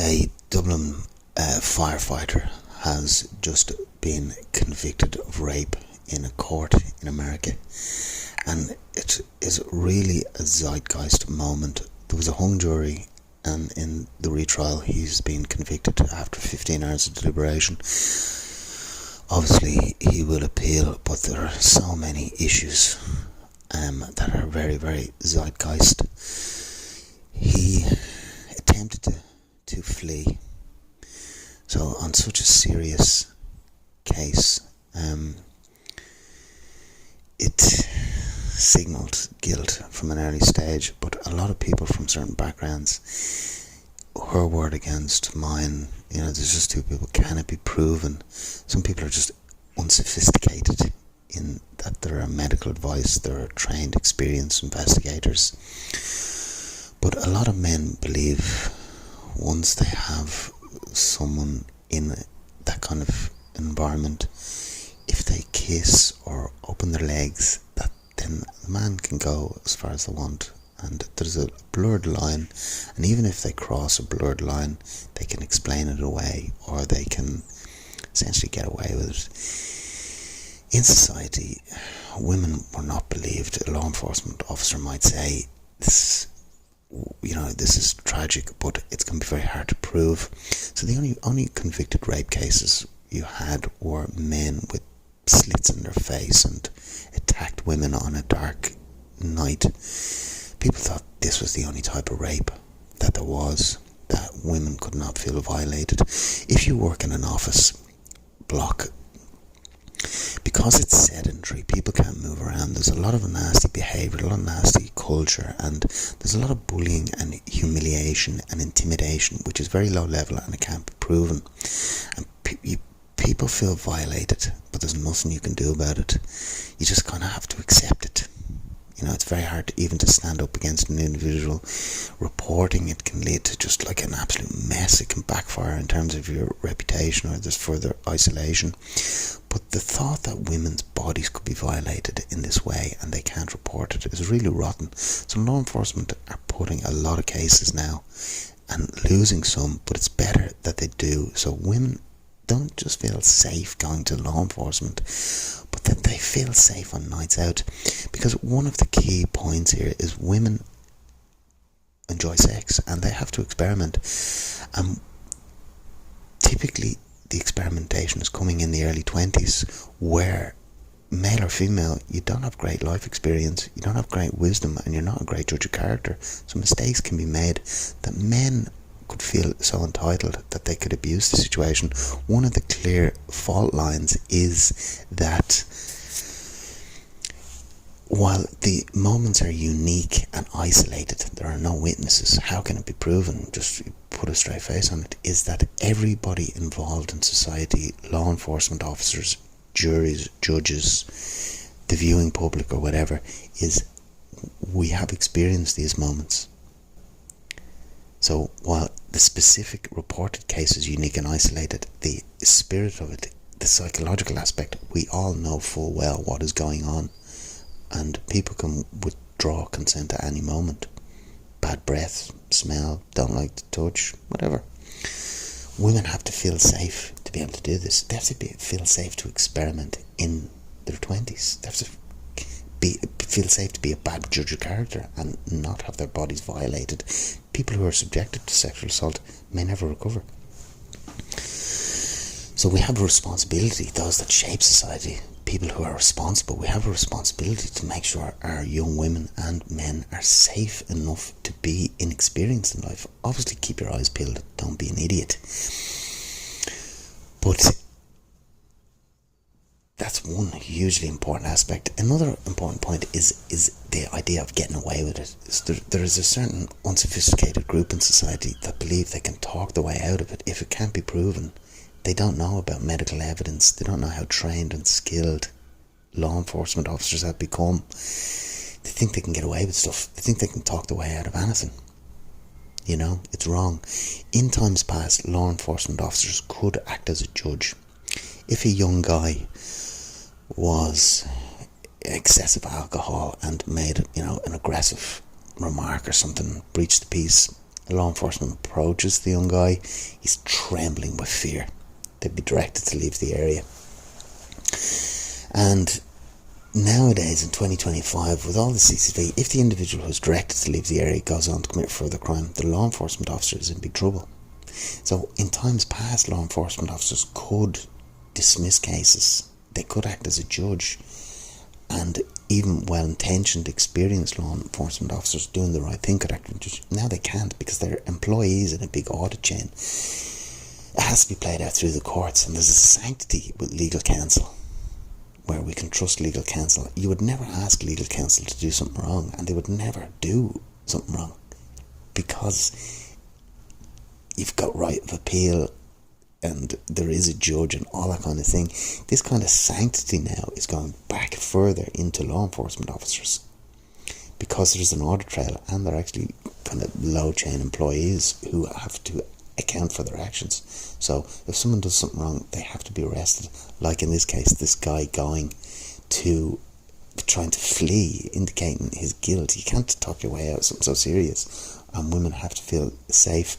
A Dublin firefighter has just been convicted of rape in a court in America, and it is really a zeitgeist moment. There was a hung jury, and in the retrial he's been convicted after 15 hours of deliberation. Obviously he will appeal, but there are so many issues that are very, very zeitgeist. He attempted to flee. So on such a serious case, it signalled guilt from an early stage, but a lot of people from certain backgrounds, her word against mine, there's just two people, can it be proven? Some people are just unsophisticated in that there are medical advice, there are trained, experienced investigators. But a lot of men believe once they have someone in that kind of environment, if they kiss or open their legs, that then the man can go as far as they want. And there's a blurred line, and even if they cross a blurred line, they can explain it away, or they can essentially get away with it. In society, women were not believed. A law enforcement officer might say, this is tragic, but it's going to be very hard to prove. So the only convicted rape cases you had were men with slits in their face and attacked women on a dark night. People thought this was the only type of rape that there was, that women could not feel violated. If you work in an office block, because it's sedentary, people can't move around, there's a lot of nasty behaviour, a lot of nasty culture, and there's a lot of bullying and humiliation and intimidation, which is very low level and it can't be proven. And people feel violated, but there's nothing you can do about it. You just kind of have to accept it. It's very hard even to stand up against an individual. Reporting it can lead to just like an absolute mess. It can backfire in terms of your reputation, or there's further isolation. But the thought that women's bodies could be violated in this way and they can't report it is really rotten. So law enforcement are putting a lot of cases now and losing some, but it's better that they do. So women don't just feel safe going to law enforcement, but that they feel safe on nights out. Because one of the key points here is women enjoy sex and they have to experiment. Typically the experimentation is coming in the early 20s, where male or female, you don't have great life experience, you don't have great wisdom, and you're not a great judge of character. So mistakes can be made that men could feel so entitled that they could abuse the situation. One of the clear fault lines is that while the moments are unique and isolated, there are no witnesses. How can it be proven? Just put a straight face on it. Is that everybody involved in society, law enforcement officers, juries, judges, the viewing public or whatever, is we have experienced these moments. So while the specific reported case is unique and isolated, the spirit of it, the psychological aspect, we all know full well what is going on, and people can withdraw consent at any moment. Bad breath, smell, don't like to touch, whatever. Women have to feel safe to be able to do this. They have to feel safe to experiment in their 20s. They have to feel safe to be a bad judge of character and not have their bodies violated. People who are subjected to sexual assault may never recover. So we have a responsibility, those that shape society, people who are responsible, we have a responsibility to make sure our young women and men are safe enough to be inexperienced in life. Obviously keep your eyes peeled, don't be an idiot. But that's one hugely important aspect. Another important point is the idea of getting away with it. There is a certain unsophisticated group in society that believe they can talk the way out of it if it can't be proven. They don't know about medical evidence. They don't know how trained and skilled law enforcement officers have become. They think they can get away with stuff. They think they can talk the way out of anything. It's wrong. In times past, law enforcement officers could act as a judge. If a young guy was excessive alcohol and made an aggressive remark or something, breached the peace, Law enforcement approaches the young guy. He's trembling with fear. They'd be directed to leave the area. And nowadays, in 2025, with all the CCTV, if the individual who's directed to leave the area goes on to commit further crime, the law enforcement officer is in big trouble. So in times past, law enforcement officers could dismiss cases. They could act as a judge. And even well-intentioned, experienced law enforcement officers doing the right thing could act as a judge. Now they can't, because they're employees in a big audit chain. It has to be played out through the courts, and there's a sanctity with legal counsel, where we can trust legal counsel. You would never ask legal counsel to do something wrong, and they would never do something wrong, because you've got right of appeal, and there is a judge and all that kind of thing. This kind of sanctity now is going back further into law enforcement officers, because there's an audit trail, and they're actually kind of low chain employees who have to account for their actions. So if someone does something wrong, they have to be arrested. Like in this case, this guy going to trying to flee, indicating his guilt. You can't talk your way out of something so serious, and women have to feel safe.